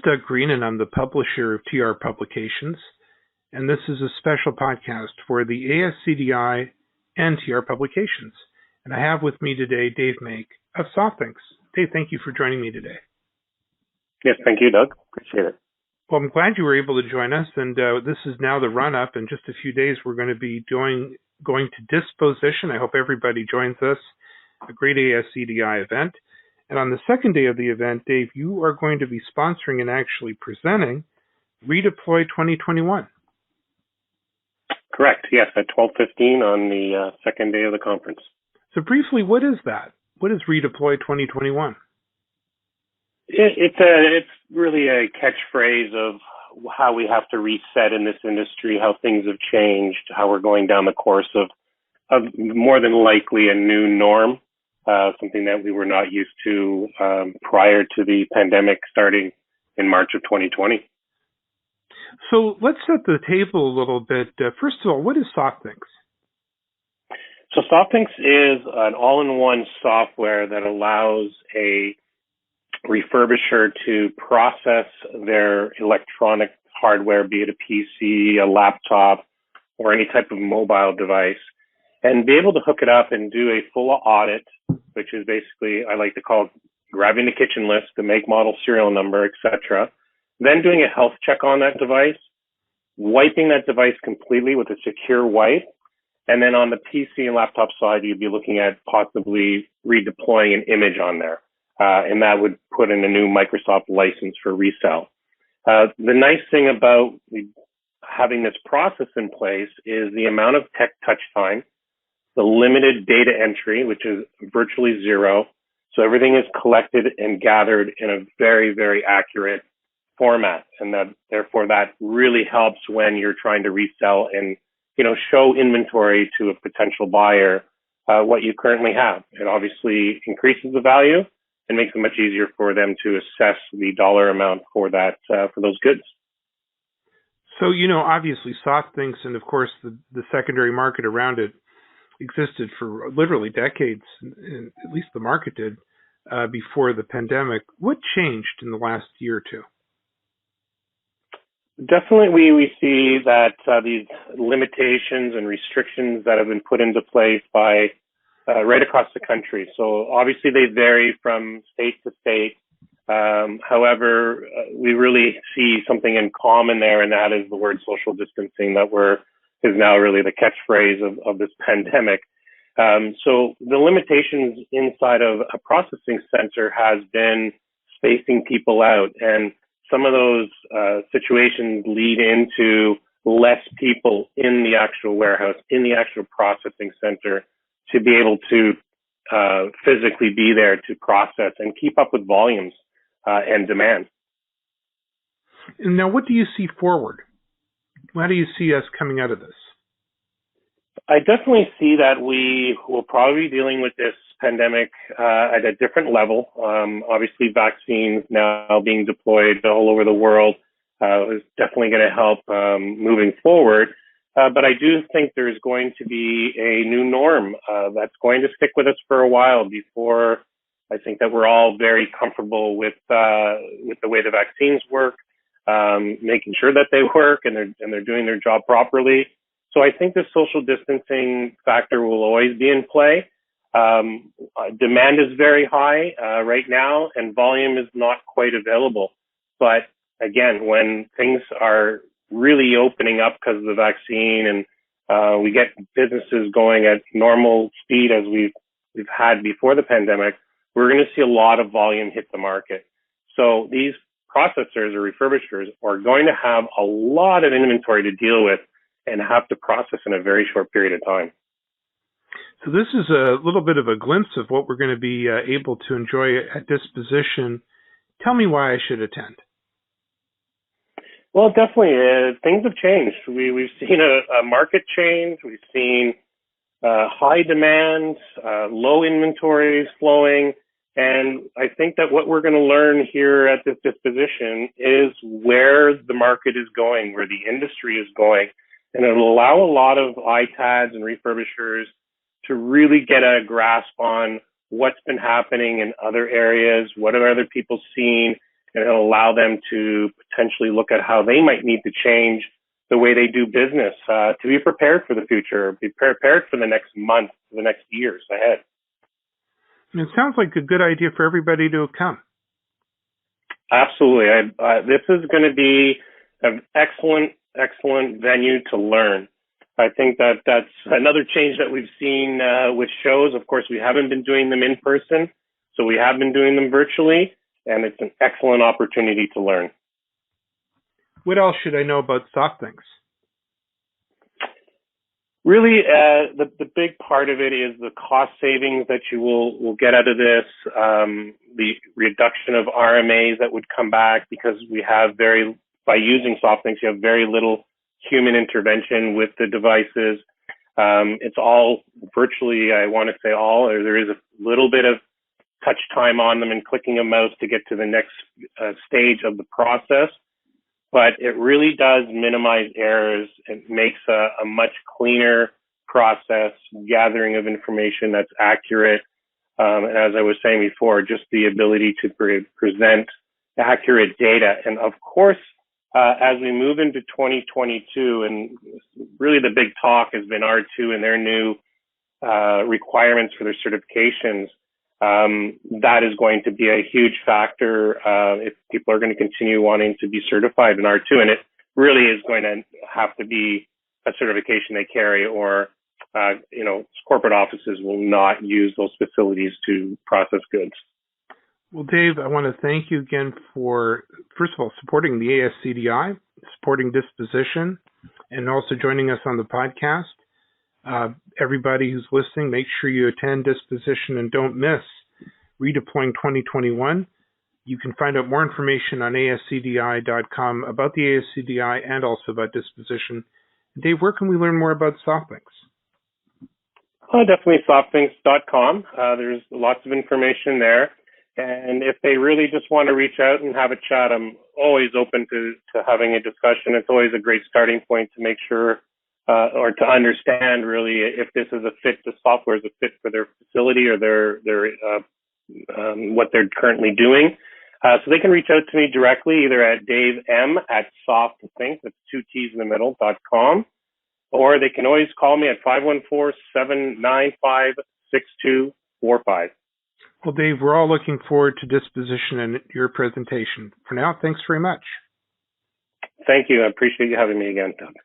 Doug Green, and I'm the publisher of TR Publications, and this is a special podcast for the ASCDI and TR Publications. And I have with me today Dave Make of Softthinks. Dave, thank you for joining me today. Yes, thank you, Doug. Appreciate it. Well, I'm glad you were able to join us, and this is now the run-up. In just a few days, we're going to be going to disposITion. I hope everybody joins us, a great ASCDI event. And on the second day of the event, Dave, you are going to be sponsoring and actually presenting Redeploy 2021. Correct, yes, at 12:15 on the second day of the conference. So briefly, what is that? What is Redeploy 2021? It's really a catchphrase of how we have to reset in this industry, how things have changed, how we're going down the course of more than likely a new norm, something that we were not used to prior to the pandemic starting in March of 2020. So let's set the table a little bit. First of all, what is Softthinks? So Softthinks is an all-in-one software that allows a refurbisher to process their electronic hardware, be it a PC, a laptop, or any type of mobile device, and be able to hook it up and do a full audit, which is basically, I like to call grabbing the kitchen list, the make, model, serial number, etc., then doing a health check on that device, wiping that device completely with a secure wipe, and then on the PC and laptop side, you'd be looking at possibly redeploying an image on there. And that would put in a new Microsoft license for resell. The nice thing about having this process in place is the amount of tech touch time, the limited data entry, which is virtually zero. So everything is collected and gathered in a very, very accurate format. And therefore that really helps when you're trying to resell and, show inventory to a potential buyer, what you currently have. It obviously increases the value and makes it much easier for them to assess the dollar amount for that, for those goods. So, obviously Softthinks and of course the secondary market around it existed for literally decades, at least the market did, before the pandemic. What changed in the last year or two? Definitely, we see that these limitations and restrictions that have been put into place by right across the country. So obviously they vary from state to state. However, we really see something in common there, and that is the word social distancing is now really the catchphrase of this pandemic. So the limitations inside of a processing center has been spacing people out, and some of those situations lead into less people in the actual warehouse, in the actual processing center, to be able to physically be there to process and keep up with volumes and demand. Now, what do you see forward? How do you see us coming out of this? I definitely see that we will probably be dealing with this pandemic at a different level. Obviously, vaccines now being deployed all over the world is definitely going to help moving forward. But I do think there's going to be a new norm that's going to stick with us for a while before I think that we're all very comfortable with the way the vaccines work, making sure that they work and they're doing their job properly. So I think the social distancing factor will always be in play. Demand is very high right now, and volume is not quite available. But again, when things are really opening up because of the vaccine and we get businesses going at normal speed as we've had before the pandemic, we're going to see a lot of volume hit the market. So these processors or refurbishers are going to have a lot of inventory to deal with and have to process in a very short period of time. So this is a little bit of a glimpse of what we're going to be able to enjoy at disposITion. Tell me why I should attend. Well, definitely, things have changed. We've seen a market change. We've seen high demand, low inventories flowing, and I think that what we're going to learn here at this disposITion is where the market is going, where the industry is going, and it'll allow a lot of ITADs and refurbishers to really get a grasp on what's been happening in other areas, what are other people seeing, and it'll allow them to potentially look at how they might need to change the way they do business to be prepared for the future, be prepared for the next month, for the next years ahead. It sounds like a good idea for everybody to come. Absolutely. This is going to be an excellent venue to learn. I think that's another change that we've seen with shows. Of course, we haven't been doing them in person, so we have been doing them virtually, and it's an excellent opportunity to learn. What else should I know about Softthinks? Really, the big part of it is the cost savings that you will get out of this, the reduction of RMAs that would come back because we have by using Softthinks, you have very little human intervention with the devices. It's all virtually, I want to say all, or there is a little bit of touch time on them and clicking a mouse to get to the next stage of the process. But it really does minimize errors. It makes a much cleaner process, gathering of information that's accurate. And as I was saying before, just the ability to present accurate data. And of course, as we move into 2022, and really the big talk has been R2 and their new requirements for their certifications, that is going to be a huge factor if people are going to continue wanting to be certified in R2. And it really is going to have to be a certification they carry, or corporate offices will not use those facilities to process goods. Well, Dave, I want to thank you again for, first of all, supporting the ASCDI, supporting disposITion, and also joining us on the podcast. Everybody who's listening, make sure you attend disposITion and don't miss Redeploying 2021. You can find out more information on ASCDI.com about the ASCDI and also about disposITion. Dave, where can we learn more about Softthinks? Definitely Softthinks.com. There's lots of information there. And if they really just want to reach out and have a chat, I'm always open to having a discussion. It's always a great starting point to make sure or to understand really if this is a fit, the software is a fit for their facility or their what they're currently doing. So they can reach out to me directly, either at davem@softthinks, that's 2 T's in the middle, .com, or they can always call me at 514-795-6245. Well, Dave, we're all looking forward to disposITion and your presentation. For now, thanks very much. Thank you. I appreciate you having me again, Doug.